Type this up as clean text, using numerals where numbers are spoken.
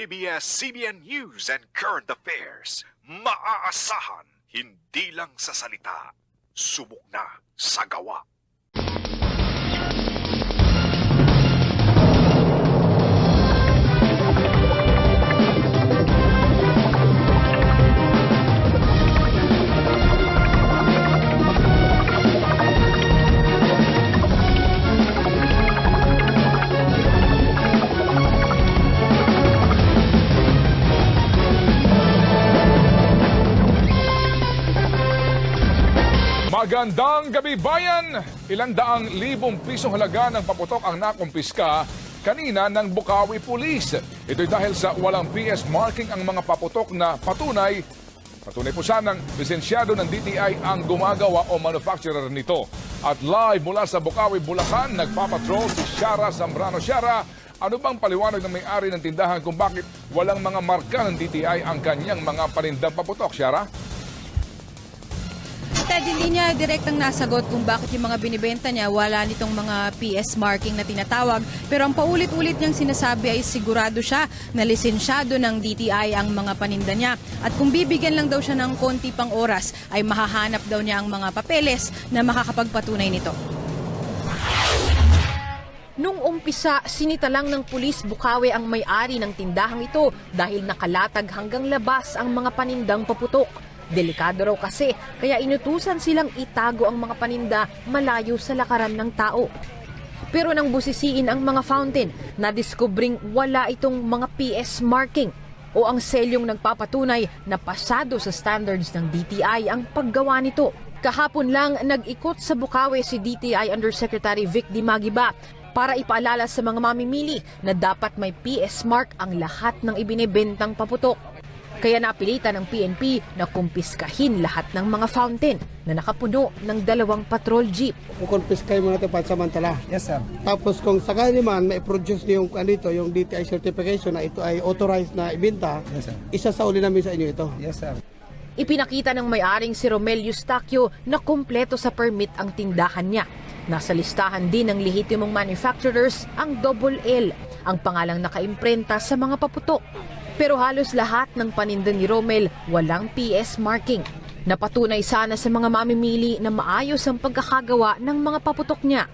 ABS-CBN News and Current Affairs. Maaasahan, hindi lang sa salita, subok na sa gawa. Magandang gabi bayan! 200,000 pisong halaga ng paputok ang nakumpiska kanina ng Bukawi Police. Ito'y dahil sa walang PS marking ang mga paputok na patunay po sanang lisensyado ng DTI ang gumagawa o manufacturer nito. At live mula sa Bukawi, Bulacan, nagpapatrol si Shara Zambrano. Shara, ano bang paliwanag ng may-ari ng tindahan kung bakit walang mga marka ng DTI ang kanyang mga panindang paputok, Shara? Hindi niya direktang nasagot kung bakit yung mga binibenta niya wala nitong mga PS marking na tinatawag. Pero ang paulit-ulit niyang sinasabi ay sigurado siya na lisensyado ng DTI ang mga paninda niya. At kung bibigyan lang daw siya ng konti pang oras ay mahahanap daw niya ang mga papeles na makakapagpatunay nito. Nung umpisa, sinita lang ng pulis Bukawi ang may-ari ng tindahang ito dahil nakalatag hanggang labas ang mga panindang paputok. Delikado raw kasi, kaya inutusan silang itago ang mga paninda malayo sa lakaran ng tao. Pero nang busisiin ang mga fountain, nadiskubring wala itong mga PS marking o ang selyong nagpapatunay na pasado sa standards ng DTI ang paggawa nito. Kahapon lang nag-ikot sa Bukawi si DTI Undersecretary Vic Dimagiba para ipaalala sa mga mamimili na dapat may PS mark ang lahat ng ibinebentang paputok. Kaya napilitan ng PNP na kumpiskahin lahat ng mga fountain na nakapuno ng 2 patrol jeep. Kumpiskay mo natin pansamantala. Yes, sir. Tapos kung sakali man ma-produce niyo yung DTI certification na ito ay authorized na ibenta, Yes, sir. isasauli namin sa inyo ito. Yes, sir. Ipinakita ng may-aring si Romel Eustaquio na kumpleto sa permit ang tindahan niya. Nasa listahan din ng lehitimong manufacturers ang Double L, ang pangalang nakaimprenta sa mga paputok. Pero halos lahat ng paninda ni Romel walang PS marking. Napatunay sana sa mga mamimili na maayos ang pagkakagawa ng mga paputok niya.